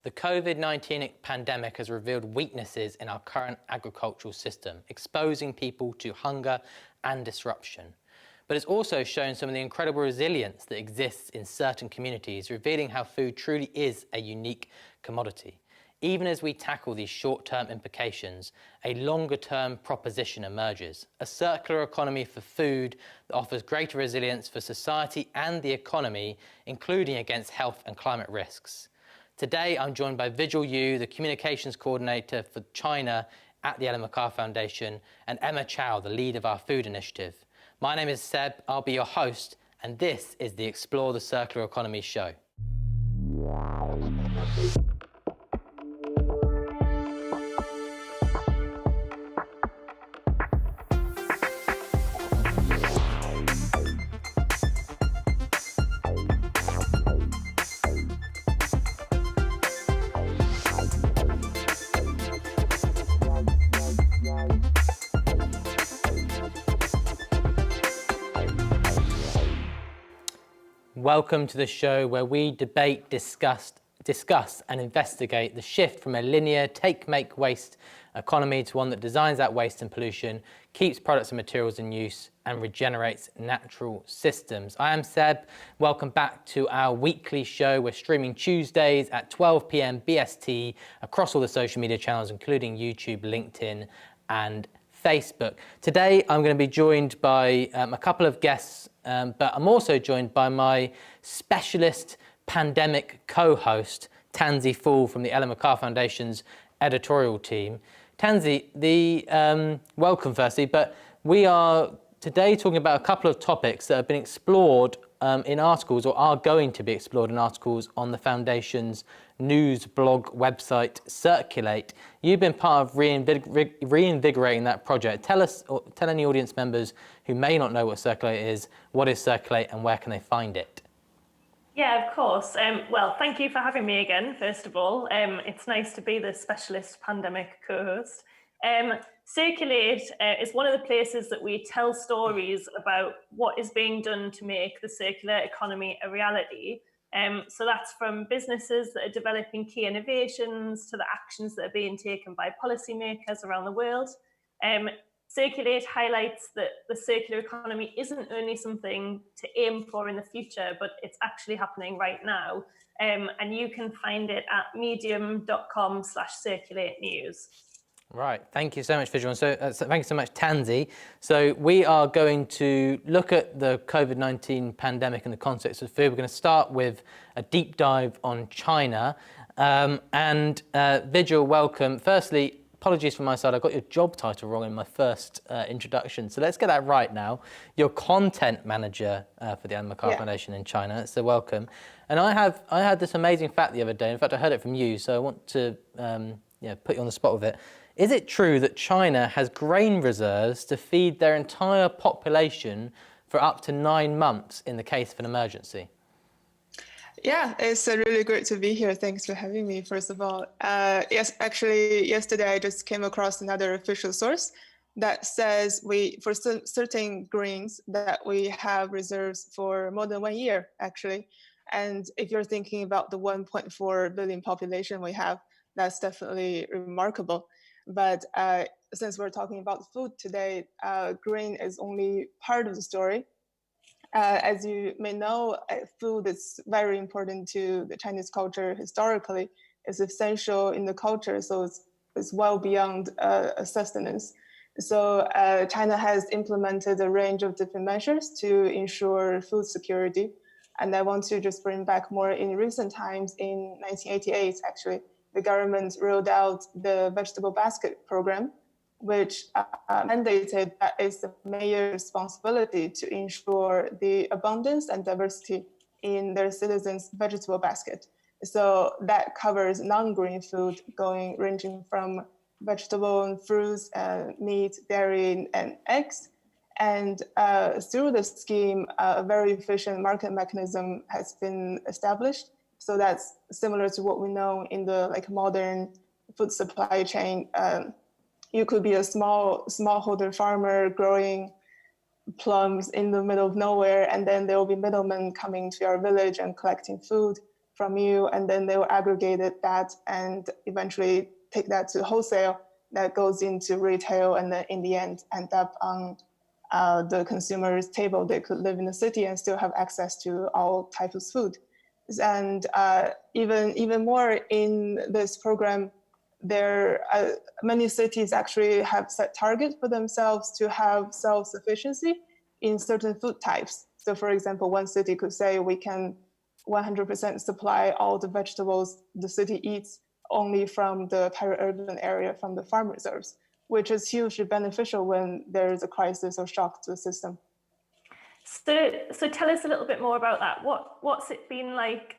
The COVID-19 pandemic has revealed weaknesses in our current agricultural system, exposing people to hunger and disruption. But it's also shown some of the incredible resilience that exists in certain communities, revealing how food truly is a unique commodity. Even as we tackle these short-term implications, a longer-term proposition emerges, a circular economy for food that offers greater resilience for society and the economy, including against health and climate risks. Today, I'm joined by Vigil Yu, the Communications Coordinator for China at the Ellen MacArthur Foundation, and Emma Chow, the lead of our food initiative. My name is Seb, I'll be your host, and this is the Explore the Circular Economy show. Welcome to the show where we debate, discuss and investigate the shift from a linear take-make waste economy to one that designs that waste and pollution, keeps products and materials in use and regenerates natural systems. I am Seb. Welcome back to our weekly show. We're streaming Tuesdays at 12 p.m. BST across all the social media channels, including YouTube, LinkedIn and Facebook. Today, I'm going to be joined by a couple of guests, but I'm also joined by my specialist pandemic co-host, Tansy Fall from the Ellen MacArthur Foundation's editorial team. Tansy, welcome firstly, but we are today talking about a couple of topics that have been explored in articles or are going to be explored in articles on the Foundation's news blog website, Circulate. You've been part of reinvigorating that project. Tell any audience members who may not know what Circulate is, what is Circulate and where can they find it? Yeah, of course. Well, thank you for having me again, first of all. It's nice to be the specialist pandemic co-host. Circulate is one of the places that we tell stories about what is being done to make the circular economy a reality. So that's from businesses that are developing key innovations to the actions that are being taken by policymakers around the world. Circulate highlights that the circular economy isn't only something to aim for in the future, but it's actually happening right now. And you can find it at medium.com/circulate-news. Right, thank you so much, Vigil. So thank you so much, Tansy. So we are going to look at the COVID-19 pandemic in the context of food. We're going to start with a deep dive on China. Vigil, welcome. Firstly, apologies from my side, I got your job title wrong in my first introduction. So let's get that right now. You're content manager for the Ellen MacArthur Foundation in China, so welcome. And I had this amazing fact the other day. In fact, I heard it from you, so I want to put you on the spot with it. Is it true that China has grain reserves to feed their entire population for up to 9 months in the case of an emergency? Yeah, it's really great to be here. Thanks for having me, first of all. Yes, actually, yesterday I just came across another official source that says for certain grains that we have reserves for more than 1 year, actually. And if you're thinking about the 1.4 billion population we have, that's definitely remarkable. But since we're talking about food today, grain is only part of the story. As you may know, food is very important to the Chinese culture historically. It's essential in the culture, so it's well beyond sustenance. So China has implemented a range of different measures to ensure food security. And I want to just bring back more in recent times. In 1988, actually, the government rolled out the vegetable basket program, which mandated that it's the mayor's responsibility to ensure the abundance and diversity in their citizens' vegetable basket. So that covers non-green food ranging from vegetable and fruits, meat, dairy, and eggs. And through the scheme, a very efficient market mechanism has been established. So that's similar to what we know in the modern food supply chain. You could be a smallholder farmer growing plums in the middle of nowhere, and then there will be middlemen coming to your village and collecting food from you, and then they will aggregate that and eventually take that to wholesale that goes into retail, and then in the end end up on the consumer's table. They could live in the city and still have access to all types of food. And even more in this program, there many cities actually have set targets for themselves to have self-sufficiency in certain food types. So for example, one city could say we can 100% supply all the vegetables the city eats only from the peri-urban area, from the farm reserves, which is hugely beneficial when there is a crisis or shock to the system. So tell us a little bit more about that. What's it been like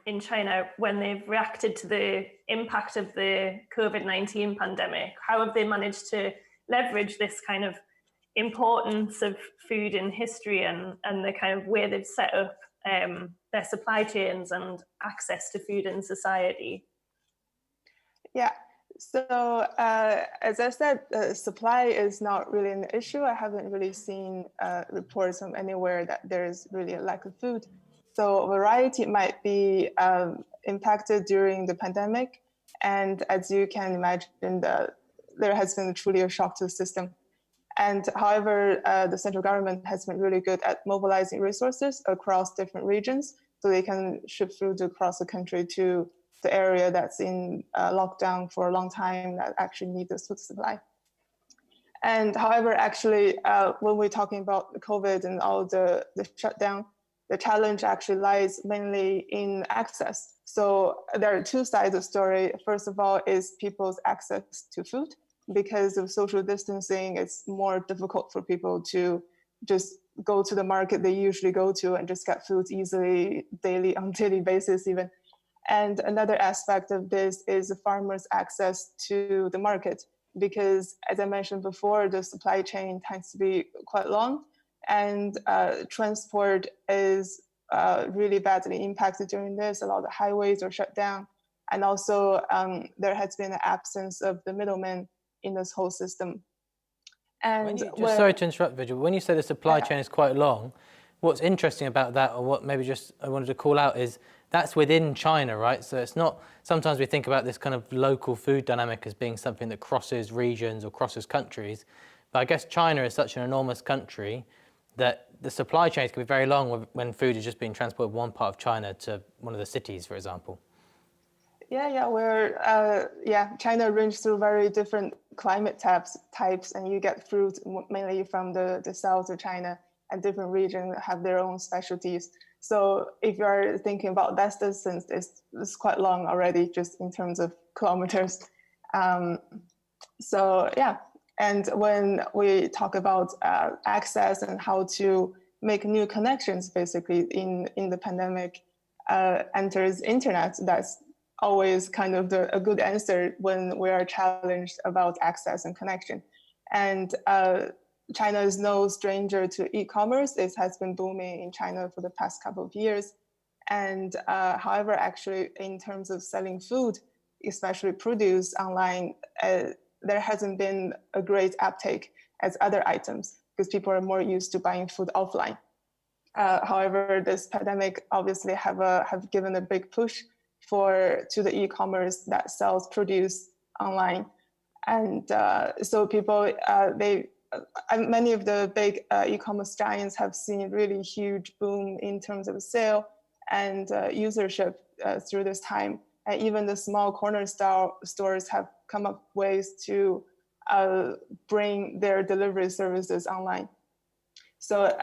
in China when they've reacted to the impact of the COVID-19 pandemic? How have they managed to leverage this kind of importance of food in history and the kind of way they've set up their supply chains and access to food in society? Yeah. So as I said, supply is not really an issue. I haven't really seen reports from anywhere that there's really a lack of food. So variety might be impacted during the pandemic. And as you can imagine, there has been truly a shock to the system. And however, the central government has been really good at mobilizing resources across different regions so they can ship food across the country to the area that's in lockdown for a long time that actually need this food supply. And however, actually, when we're talking about the COVID and all the shutdown, the challenge actually lies mainly in access. So there are two sides of the story. First of all is people's access to food. Because of social distancing, it's more difficult for people to just go to the market they usually go to and just get food easily on daily basis even. And another aspect of this is the farmers' access to the market, because as I mentioned before, the supply chain tends to be quite long, and transport is really badly impacted during this. A lot of the highways are shut down, and also there has been an absence of the middlemen in this whole system. And sorry to interrupt, Vigil, when you say the supply chain is quite long, what's interesting about that, or what maybe just I wanted to call out, is that's within China, right? So it's not, sometimes we think about this kind of local food dynamic as being something that crosses regions or crosses countries. But I guess China is such an enormous country that the supply chains can be very long when food is just being transported one part of China to one of the cities, for example. China ranges through very different climate types, and you get fruit mainly from the south of China, and different regions have their own specialties. So if you are thinking about that distance, it's quite long already, just in terms of kilometers. And when we talk about access and how to make new connections, basically in the pandemic enters internet, that's always kind of a good answer when we are challenged about access and connection. And China is no stranger to e-commerce. It has been booming in China for the past couple of years. And however, actually, in terms of selling food, especially produce online, there hasn't been a great uptake as other items because people are more used to buying food offline. However, this pandemic obviously have given a big push to the e-commerce that sells produce online. And so people, many of the big e-commerce giants have seen really huge boom in terms of sale and usership through this time. And even the small corner stores have come up with ways to bring their delivery services online. So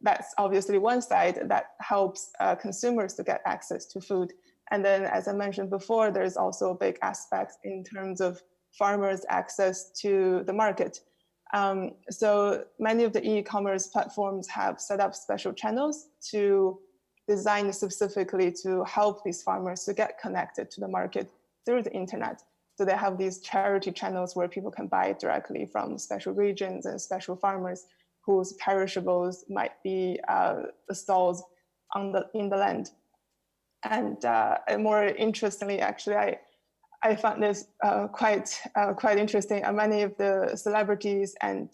that's obviously one side that helps consumers to get access to food. And then, as I mentioned before, there's also a big aspect in terms of farmers' access to the market. So many of the e-commerce platforms have set up special channels to design specifically to help these farmers to get connected to the market through the internet. So they have these charity channels where people can buy directly from special regions and special farmers whose perishables might be stalled in the land. And more interestingly, actually, I found this quite interesting. Many of the celebrities and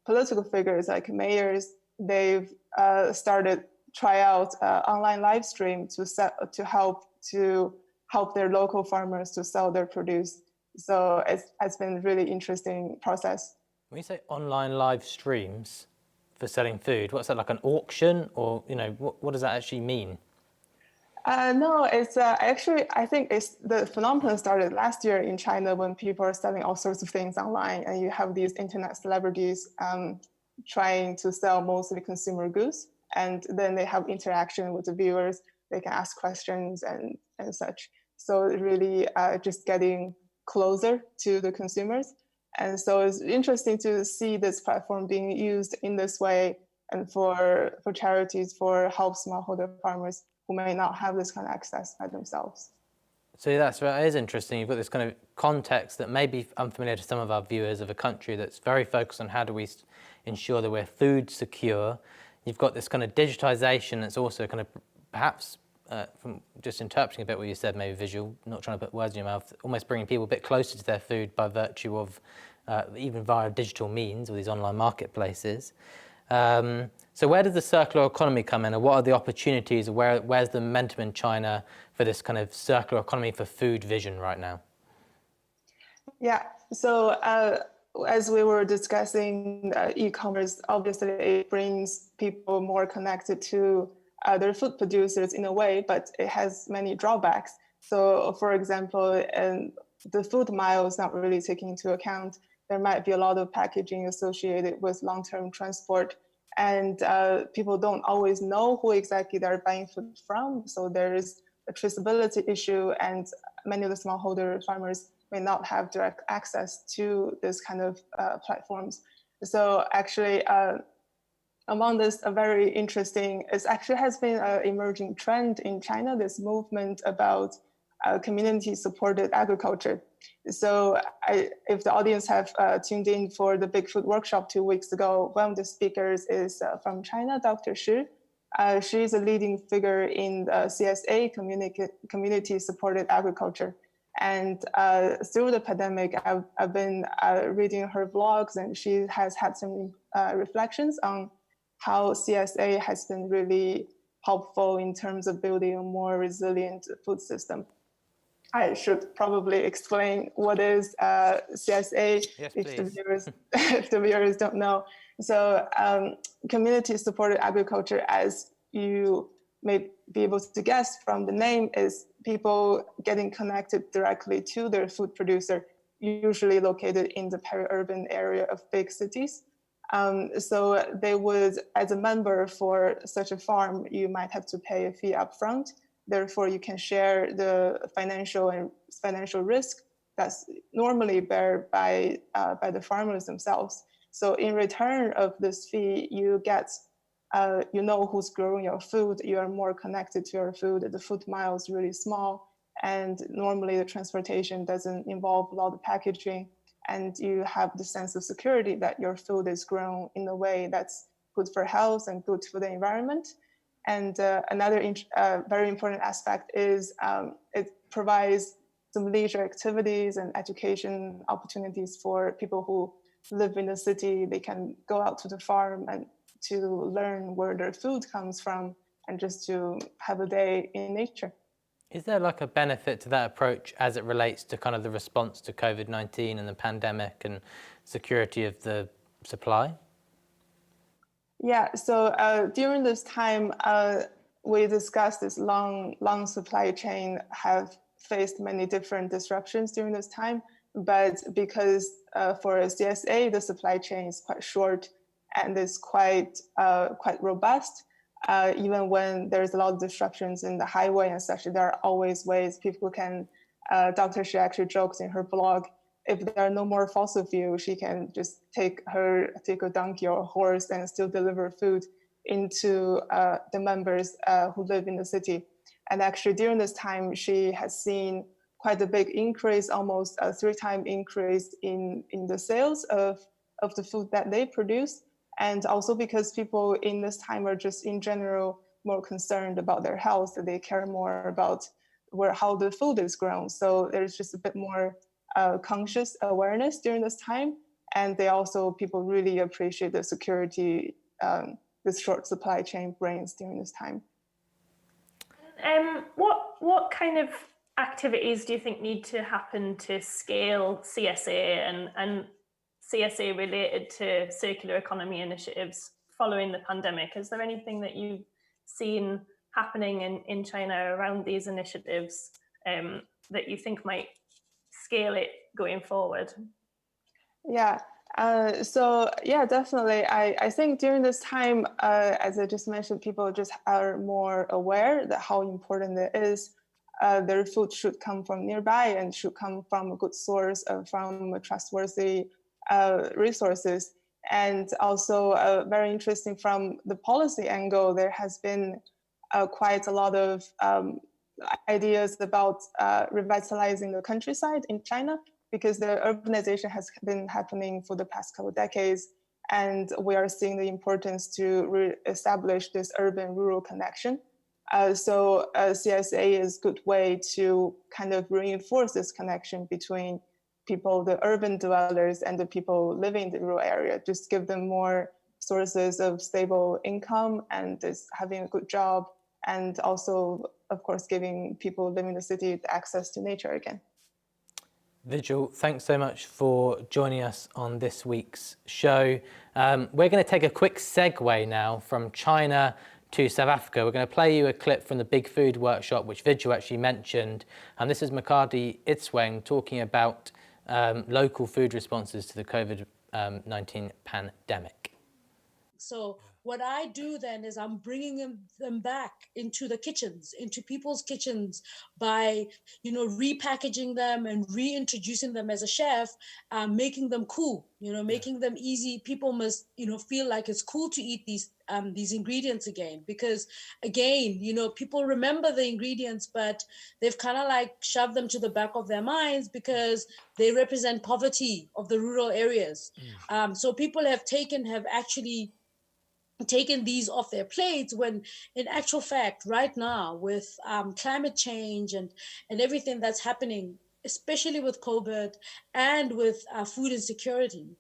political figures like mayors, they've started try out online live stream to help to help their local farmers to sell their produce. So it's been a really interesting process. When you say online live streams for selling food, what's that, like an auction, or what does that actually mean? No, it's actually, I think the phenomenon started last year in China when people are selling all sorts of things online, and you have these internet celebrities trying to sell mostly consumer goods, and then they have interaction with the viewers. They can ask questions and such. So really just getting closer to the consumers. And so it's interesting to see this platform being used in this way, and for charities, for help smallholder farmers who may not have this kind of access by themselves. So that is interesting. You've got this kind of context that may be unfamiliar to some of our viewers of a country that's very focused on how do we ensure that we're food secure. You've got this kind of digitization that's also kind of perhaps, from just interpreting a bit what you said, maybe visual, not trying to put words in your mouth, almost bringing people a bit closer to their food by virtue of even via digital means or these online marketplaces. So where does the circular economy come in, and what are the opportunities? Where's the momentum in China for this kind of circular economy for food vision right now? Yeah, so as we were discussing e-commerce, obviously it brings people more connected to their food producers in a way, but it has many drawbacks. So for example, the food mile is not really taken into account. There might be a lot of packaging associated with long-term transport, and people don't always know who exactly they're buying food from. So there is a traceability issue, and many of the smallholder farmers may not have direct access to this kind of platforms. So actually, among this, a very interesting, it actually has been an emerging trend in China, this movement about community-supported agriculture. So if the audience have tuned in for the Big Food Workshop 2 weeks ago, one of the speakers is from China, Dr. Shi. She is a leading figure in the CSA, community-supported agriculture. And through the pandemic, I've been reading her blogs, and she has had some reflections on how CSA has been really helpful in terms of building a more resilient food system. I should probably explain what is CSA, yes, if the viewers don't know. So community-supported agriculture, as you may be able to guess from the name, is people getting connected directly to their food producer, usually located in the peri-urban area of big cities. So they would, as a member for such a farm, you might have to pay a fee upfront. Therefore, you can share the financial risk that's normally bear by the farmers themselves. So in return of this fee, you get, who's growing your food. You are more connected to your food. The food mile is really small, and normally the transportation doesn't involve a lot of packaging. And you have the sense of security that your food is grown in a way that's good for health and good for the environment. And another very important aspect is it provides some leisure activities and education opportunities for people who live in the city. They can go out to the farm and to learn where their food comes from, and just to have a day in nature. Is there like a benefit to that approach as it relates to kind of the response to COVID-19 and the pandemic and security of the supply? Yeah, so during this time, we discussed this long supply chain have faced many different disruptions during this time. But because for CSA, the supply chain is quite short and is quite robust, even when there's a lot of disruptions in the highway and such, there are always ways people can, Dr. Shi actually jokes in her blog, if there are no more fossil fuel, she can just take a donkey or a horse and still deliver food into the members who live in the city. And actually during this time, she has seen quite a big increase, almost a 3-time increase in the sales of the food that they produce. And also because people in this time are just in general more concerned about their health, they care more about how the food is grown. So there's just a bit more conscious awareness during this time. And people really appreciate the security this short supply chain brings during this time. what kind of activities do you think need to happen to scale CSA and CSA related to circular economy initiatives following the pandemic? Is there anything that you've seen happening in China around these initiatives that you think might scale it going forward? Yeah. Definitely. I think during this time, as I just mentioned, people just are more aware that how important it is. Their food should come from nearby and should come from a good source, from trustworthy resources. And also very interesting from the policy angle, there has been quite a lot of ideas about revitalizing the countryside in China, because the urbanization has been happening for the past couple of decades, and we are seeing the importance to re-establish this urban-rural connection. CSA is a good way to kind of reinforce this connection between people, the urban dwellers, and the people living in the rural area, just give them more sources of stable income and just having a good job, and also, of course, giving people living in the city access to nature again. Vigil, thanks so much for joining us on this week's show. We're going to take a quick segue now from China to South Africa. We're going to play you a clip from the Big Food Workshop, which Vigil actually mentioned. And this is MacArthur talking about local food responses to the COVID-19 pandemic. So what I do then is I'm bringing them back into the kitchens, into people's kitchens by, repackaging them and reintroducing them as a chef, making them cool, making them easy. People must, feel like it's cool to eat these ingredients again, because again, people remember the ingredients, but they've kind of like shoved them to the back of their minds because they represent poverty of the rural areas. So people have actually taken these off their plates, when in actual fact right now with climate change and everything that's happening, especially with COVID and with food insecurity,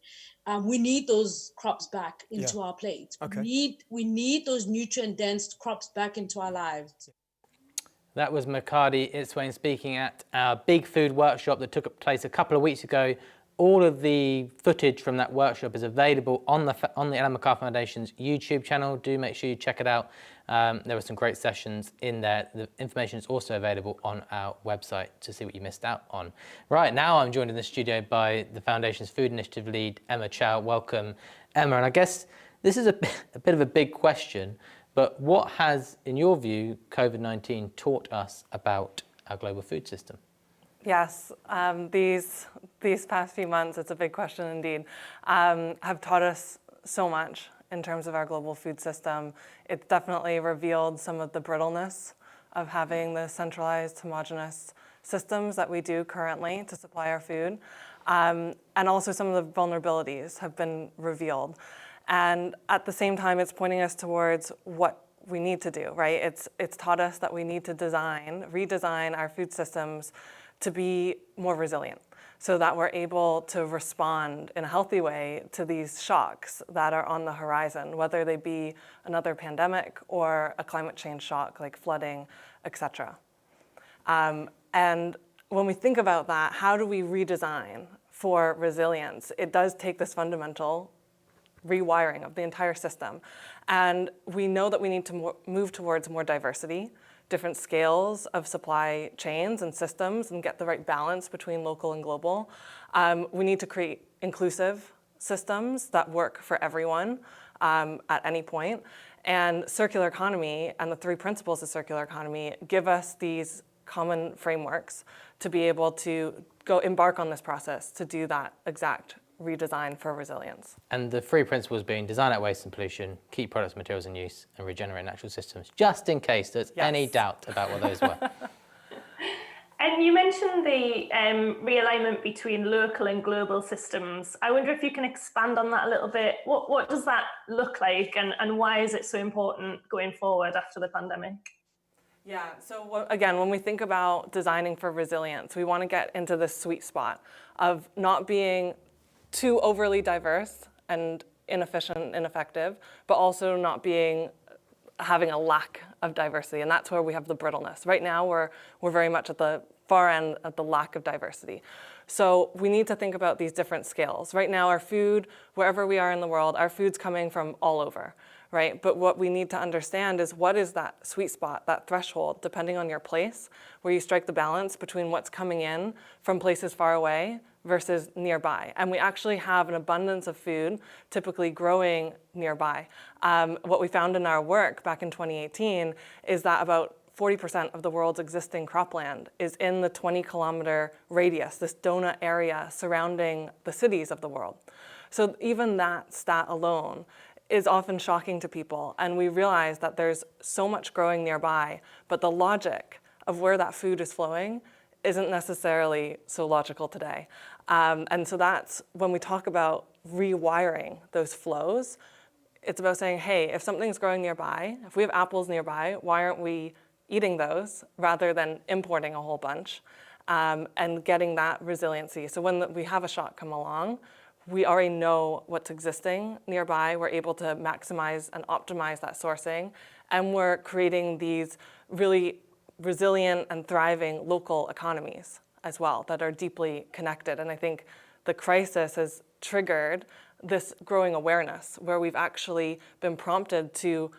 we need those crops back into our plates. Okay. We need those nutrient dense crops back into our lives. That was MacArthur speaking at our Big Food Workshop that took place a couple of weeks ago. All of the footage from that workshop is available on the Ellen MacArthur Foundation's YouTube channel. Do make sure you check it out. There were some great sessions in there. The information is also available on our website to see what you missed out on. Right, now I'm joined in the studio by the Foundation's Food Initiative lead, Emma Chow. Welcome, Emma. And I guess this is a bit of a big question, but what has, in your view, COVID-19 taught us about our global food system? Yes, these past few months, it's a big question indeed, have taught us so much in terms of our global food system. It's definitely revealed some of the brittleness of having the centralized, homogenous systems that we do currently to supply our food. And also some of the vulnerabilities have been revealed. And at the same time, it's pointing us towards what we need to do, right? It's taught us that we need to redesign our food systems to be more resilient, so that we're able to respond in a healthy way to these shocks that are on the horizon, whether they be another pandemic or a climate change shock like flooding, etc. And when we think about that, how do we redesign for resilience? It does take this fundamental rewiring of the entire system. And we know that we need to move towards more diversity, different scales of supply chains and systems, and get the right balance between local and global. We need to create inclusive systems that work for everyone at any point. And circular economy and the 3 principles of circular economy give us these common frameworks to be able to embark on this process to do that exact redesign for resilience. And the 3 principles being design out waste and pollution, keep products and materials in use, and regenerate natural systems, just in case there's any doubt about what those were. And you mentioned the realignment between local and global systems. I wonder if you can expand on that a little bit. What does that look like, and why is it so important going forward after the pandemic? Yeah, so again, when we think about designing for resilience, we want to get into this sweet spot of not being too overly diverse and inefficient and ineffective, but also not being having a lack of diversity, and that's where we have the brittleness. Right now, we're very much at the far end at the lack of diversity. So we need to think about these different scales. Right now, our food, wherever we are in the world, our food's coming from all over, right? But what we need to understand is what is that sweet spot, that threshold, depending on your place, where you strike the balance between what's coming in from places far away versus nearby. And we actually have an abundance of food typically growing nearby. What we found in our work back in 2018 is that about 40% of the world's existing cropland is in the 20-kilometer radius, this donut area surrounding the cities of the world. So even that stat alone is often shocking to people, and we realize that there's so much growing nearby, but the logic of where that food is flowing isn't necessarily so logical today. And so that's when we talk about rewiring those flows, it's about saying, hey, if something's growing nearby, if we have apples nearby, why aren't we eating those rather than importing a whole bunch, and getting that resiliency. So when we have a shock come along, we already know what's existing nearby. We're able to maximize and optimize that sourcing, and we're creating these really resilient and thriving local economies as well that are deeply connected. And I think the crisis has triggered this growing awareness where we've actually been prompted to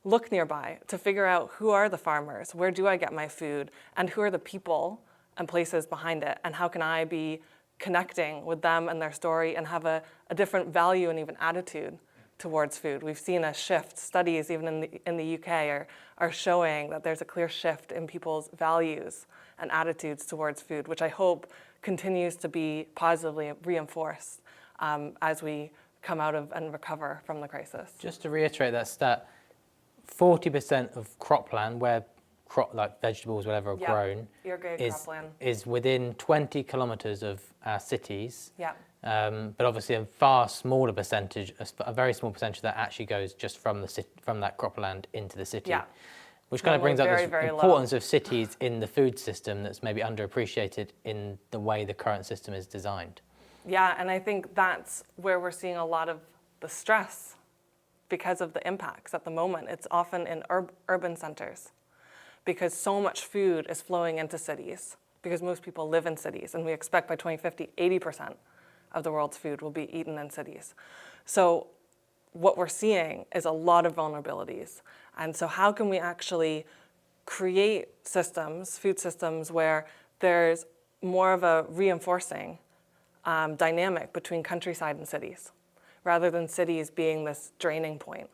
look nearby, to figure out who are the farmers, where do I get my food, and who are the people and places behind it, and how can I be connecting with them and their story and have a different value and even attitude towards food. We've seen a shift. Studies even in the UK are showing that there's a clear shift in people's values and attitudes towards food, which I hope continues to be positively reinforced as we come out of and recover from the crisis. Just to reiterate that stat, 40% of cropland, where crop like vegetables, whatever, are grown, is within 20 kilometres of our cities. Yeah. But obviously a far smaller percentage, a very small percentage of that actually goes just from that cropland into the city. Yeah. Which kind of brings up very, this very importance low. of cities in the food system that's maybe underappreciated in the way the current system is designed. Yeah, and I think that's where we're seeing a lot of the stress because of the impacts at the moment. It's often in urban centers because so much food is flowing into cities because most people live in cities, and we expect by 2050, 80% of the world's food will be eaten in cities. So what we're seeing is a lot of vulnerabilities. And so how can we actually create systems, food systems, where there's more of a reinforcing dynamic between countryside and cities, rather than cities being this draining point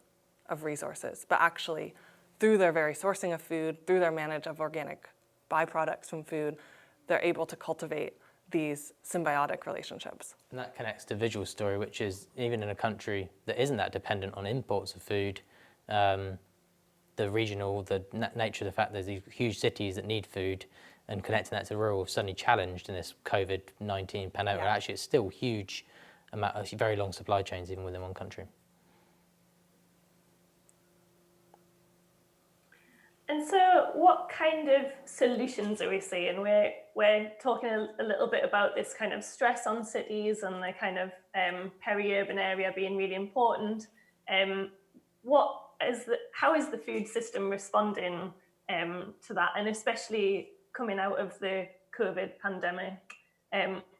of resources, but actually through their very sourcing of food, through their management of organic byproducts from food, they're able to cultivate these symbiotic relationships. And that connects to Visual's story, which is even in a country that isn't that dependent on imports of food, the nature of the fact there's these huge cities that need food, and connecting that to rural suddenly challenged in this COVID-19 pandemic. Yeah. Actually, it's still huge amount of very long supply chains even within one country. And so what kind of solutions are we seeing? We're talking a little bit about this kind of stress on cities and the kind of peri-urban area being really important. How is the food system responding to that? And especially coming out of the COVID pandemic,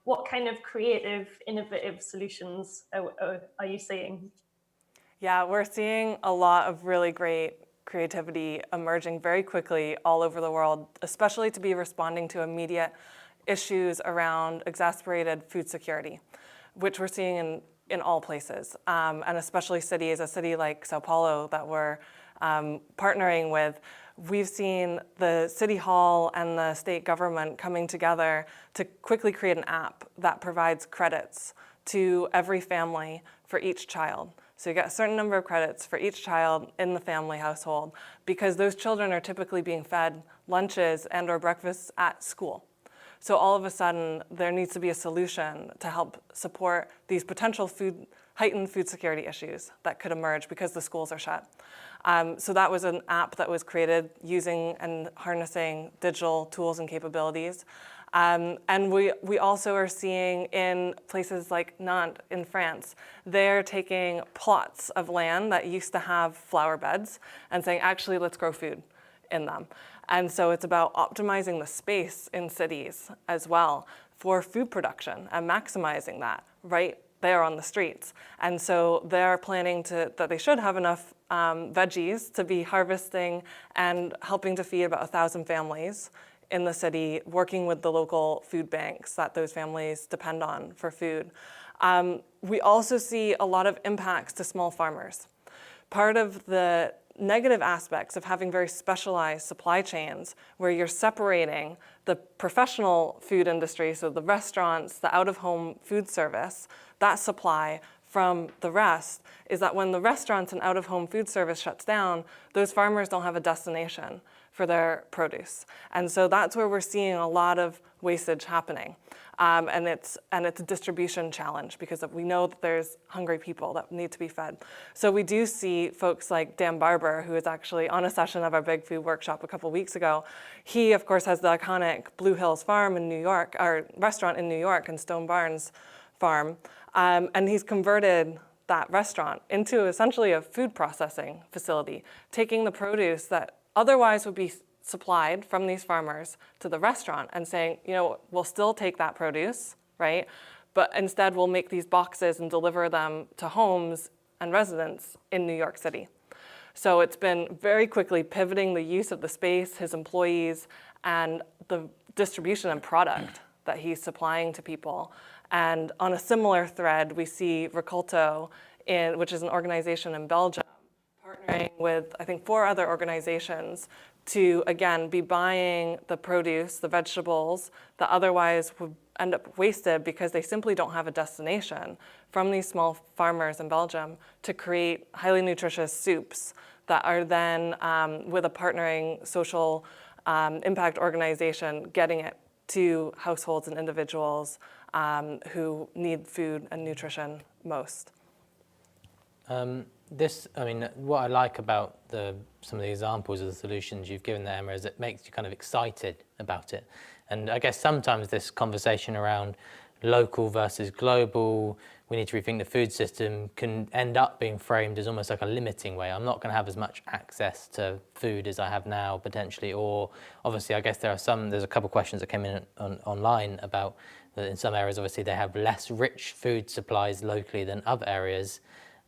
what kind of creative, innovative solutions are you seeing? Yeah, we're seeing a lot of really great creativity emerging very quickly all over the world, especially to be responding to immediate issues around exacerbated food security, which we're seeing in all places, and especially cities. A city like Sao Paulo that we're partnering with, we've seen the city hall and the state government coming together to quickly create an app that provides credits to every family for each child. So you get a certain number of credits for each child in the family household, because those children are typically being fed lunches and or breakfasts at school. So all of a sudden, there needs to be a solution to help support these potential heightened food security issues that could emerge because the schools are shut. So that was an app that was created using and harnessing digital tools and capabilities. And we also are seeing in places like Nantes in France, they're taking plots of land that used to have flower beds and saying, actually, let's grow food in them. And so it's about optimizing the space in cities as well for food production and maximizing that right there on the streets. And so they're planning that they should have enough veggies to be harvesting and helping to feed about 1,000 families in the city, working with the local food banks that those families depend on for food. We also see a lot of impacts to small farmers. Part of the negative aspects of having very specialized supply chains where you're separating the professional food industry, so the restaurants, the out-of-home food service, that supply from the rest, is that when the restaurants and out-of-home food service shuts down, those farmers don't have a destination for their produce. And so that's where we're seeing a lot of wastage happening. And it's a distribution challenge because we know that there's hungry people that need to be fed. So we do see folks like Dan Barber, who is actually on a session of our Big Food Workshop a couple weeks ago. He, of course, has the iconic Blue Hills Farm in New York, or restaurant in New York, and Stone Barns Farm. And he's converted that restaurant into essentially a food processing facility, taking the produce that otherwise would be supplied from these farmers to the restaurant and saying, we'll still take that produce, right? But instead we'll make these boxes and deliver them to homes and residents in New York City. So it's been very quickly pivoting the use of the space, his employees, and the distribution and product that he's supplying to people. And on a similar thread, we see Reculto, which is an organization in Belgium, partnering with, I think, 4 other organizations to, again, be buying the produce, the vegetables that otherwise would end up wasted because they simply don't have a destination from these small farmers in Belgium to create highly nutritious soups that are then, with a partnering social impact organization, getting it to households and individuals who need food and nutrition most. What I like about some of the examples of the solutions you've given there, Emma, is it makes you kind of excited about it. And I guess sometimes this conversation around local versus global, we need to rethink the food system, can end up being framed as almost like a limiting way. I'm not going to have as much access to food as I have now, potentially. Or obviously, I guess there's a couple of questions that came in online about that in some areas, obviously, they have less rich food supplies locally than other areas.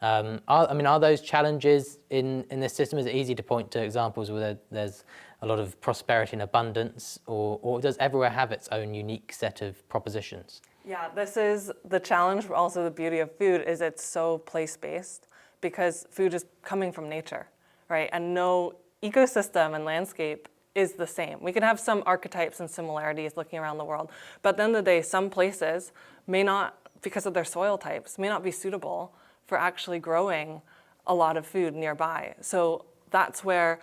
Are those challenges in this system? Is it easy to point to examples where there's a lot of prosperity and abundance, or does everywhere have its own unique set of propositions? Yeah, this is the challenge, but also the beauty of food is it's so place-based because food is coming from nature, right? And no ecosystem and landscape is the same. We can have some archetypes and similarities looking around the world, but at the end of the day, some places may not, because of their soil types, may not be suitable for actually growing a lot of food nearby. So that's why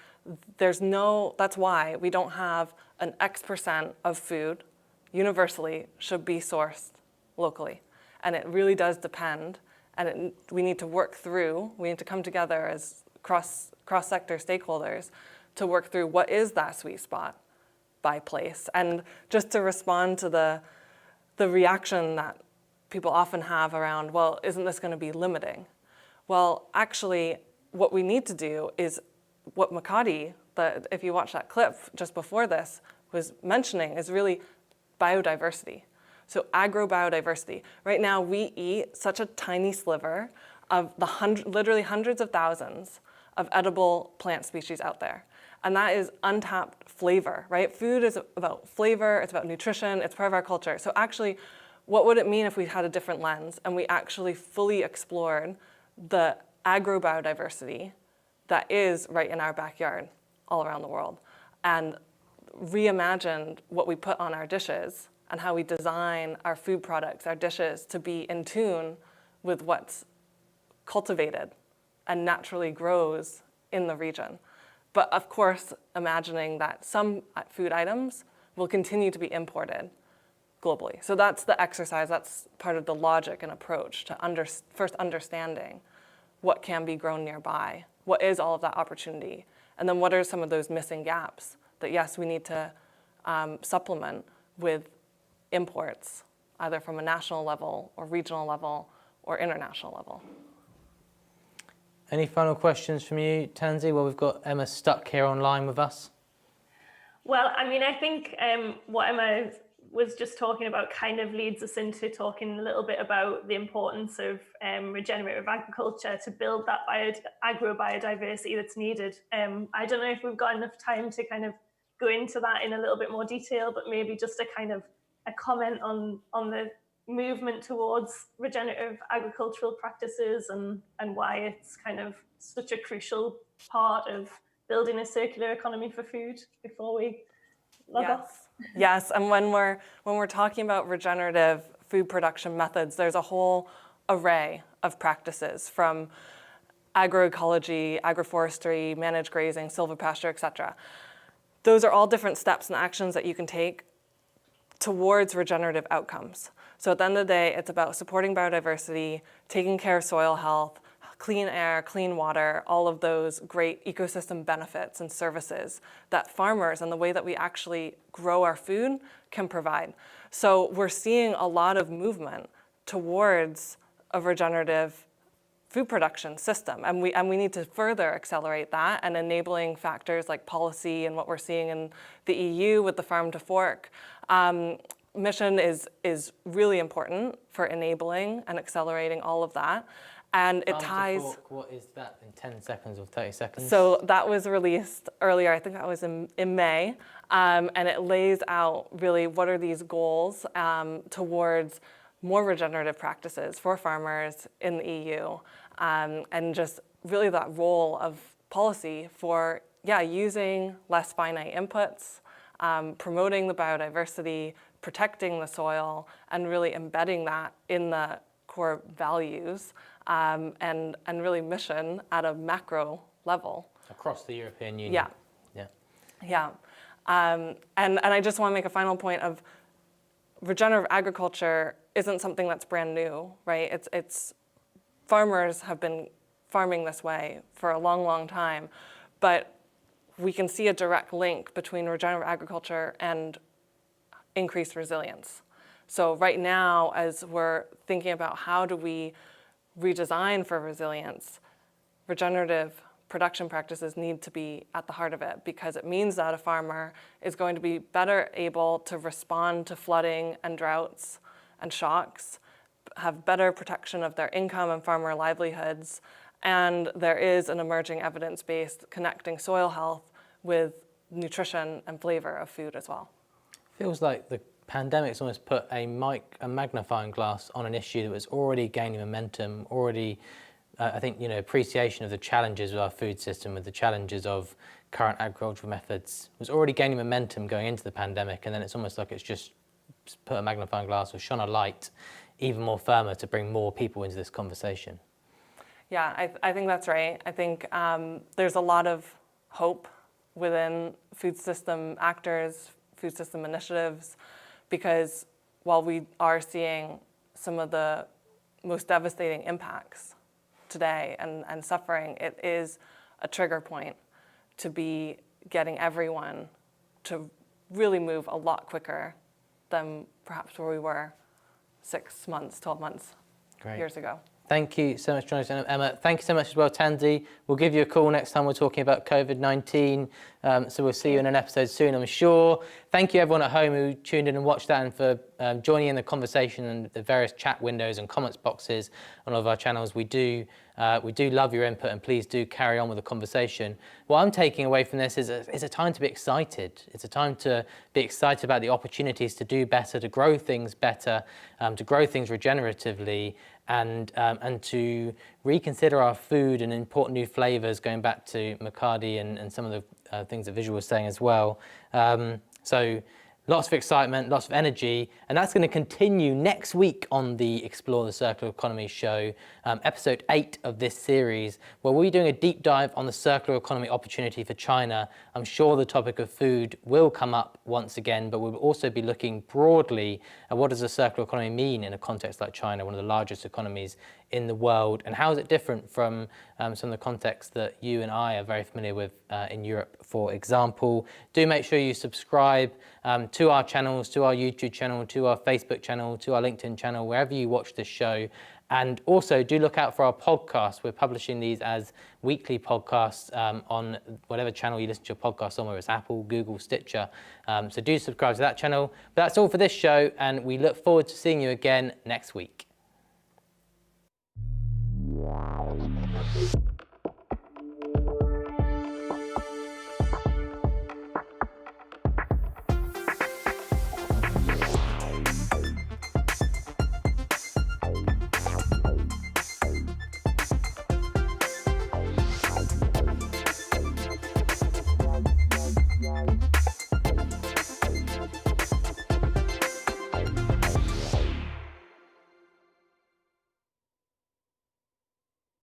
we don't have an X% of food universally should be sourced locally. And it really does depend, and we need to come together as cross-sector stakeholders to work through what is that sweet spot by place. And just to respond to the reaction that people often have around, well, isn't this going to be limiting? Well, actually, what we need to do is what Makati, if you watch that clip just before this, was mentioning is really biodiversity. So agrobiodiversity. Right now, we eat such a tiny sliver of literally hundreds of thousands of edible plant species out there. And that is untapped flavor, right? Food is about flavor, it's about nutrition, it's part of our culture. So actually, what would it mean if we had a different lens and we actually fully explored the agrobiodiversity that is right in our backyard all around the world and reimagined what we put on our dishes and how we design our food products, our dishes, to be in tune with what's cultivated and naturally grows in the region. But of course, imagining that some food items will continue to be imported globally. So that's the exercise, that's part of the logic and approach to first understanding what can be grown nearby, what is all of that opportunity, and then what are some of those missing gaps that yes, we need to supplement with imports, either from a national level or regional level or international level. Any final questions from you, Tansy? Well, we've got Emma stuck here online with us. Well, I mean, I think what Emma was just talking about kind of leads us into talking a little bit about the importance of regenerative agriculture to build that agro-biodiversity that's needed. I don't know if we've got enough time to kind of go into that in a little bit more detail, but maybe just a kind of a comment on the movement towards regenerative agricultural practices and why it's kind of such a crucial part of building a circular economy for food before we log off. Yes, and when we're talking about regenerative food production methods, there's a whole array of practices from agroecology, agroforestry, managed grazing, silvopasture, etc. Those are all different steps and actions that you can take towards regenerative outcomes. So at the end of the day, it's about supporting biodiversity, taking care of soil health, clean air, clean water, all of those great ecosystem benefits and services that farmers and the way that we actually grow our food can provide. So we're seeing a lot of movement towards a regenerative food production system, and we need to further accelerate that, and enabling factors like policy and what we're seeing in the EU with the farm to fork mission is really important for enabling and accelerating all of that. And it ties. Farm to fork, what is that in 10 seconds or 30 seconds? So that was released earlier, I think that was in May, and it lays out really what are these goals towards more regenerative practices for farmers in the EU, and just really that role of policy for, using less finite inputs, promoting the biodiversity, protecting the soil, and really embedding that in the core values and really mission at a macro level. Across the European Union. Yeah. And I just want to make a final point of regenerative agriculture isn't something that's brand new, right? It's farmers have been farming this way for a long, long time, but we can see a direct link between regenerative agriculture and increased resilience. So right now, as we're thinking about how do we redesign for resilience, regenerative production practices need to be at the heart of it, because it means that a farmer is going to be better able to respond to flooding and droughts and shocks, have better protection of their income and farmer livelihoods, and there is an emerging evidence base connecting soil health with nutrition and flavor of food as well. Feels like the pandemic's almost put a magnifying glass on an issue that was already gaining momentum, I think, appreciation of the challenges of our food system, with the challenges of current agricultural methods, was already gaining momentum going into the pandemic, and then it's almost like it's just put a magnifying glass or shone a light even more firmer to bring more people into this conversation. Yeah, I think that's right. I think there's a lot of hope within food system actors, food system initiatives, because while we are seeing some of the most devastating impacts today and suffering, it is a trigger point to be getting everyone to really move a lot quicker than perhaps where we were 6 months, 12 months, years ago. Thank you so much for joining us, Emma. Thank you so much as well, Tansy. We'll give you a call next time we're talking about COVID-19. So we'll see you in an episode soon, I'm sure. Thank you everyone at home who tuned in and watched that, and for joining in the conversation and the various chat windows and comments boxes on all of our channels. We do love your input, and please do carry on with the conversation. What I'm taking away from this is a time to be excited. It's a time to be excited about the opportunities to do better, to grow things better, to grow things regeneratively, and to reconsider our food and import new flavors, going back to MacArthur and some of the things that Visual was saying as well. So lots of excitement, lots of energy, and that's going to continue next week on the Explore the Circular Economy show, episode 8 of this series, where we'll be doing a deep dive on the circular economy opportunity for China. I'm sure the topic of food will come up once again, but we'll also be looking broadly at what does a circular economy mean in a context like China, one of the largest economies in the world, and how is it different from some of the contexts that you and I are very familiar with in Europe, for example. Do make sure you subscribe to our channels, to our YouTube channel, to our Facebook channel, to our LinkedIn channel, wherever you watch this show. And also do look out for our podcasts. We're publishing these as weekly podcasts on whatever channel you listen to your podcast on, whether it's Apple, Google, Stitcher. So do subscribe to that channel. But that's all for this show, and we look forward to seeing you again next week.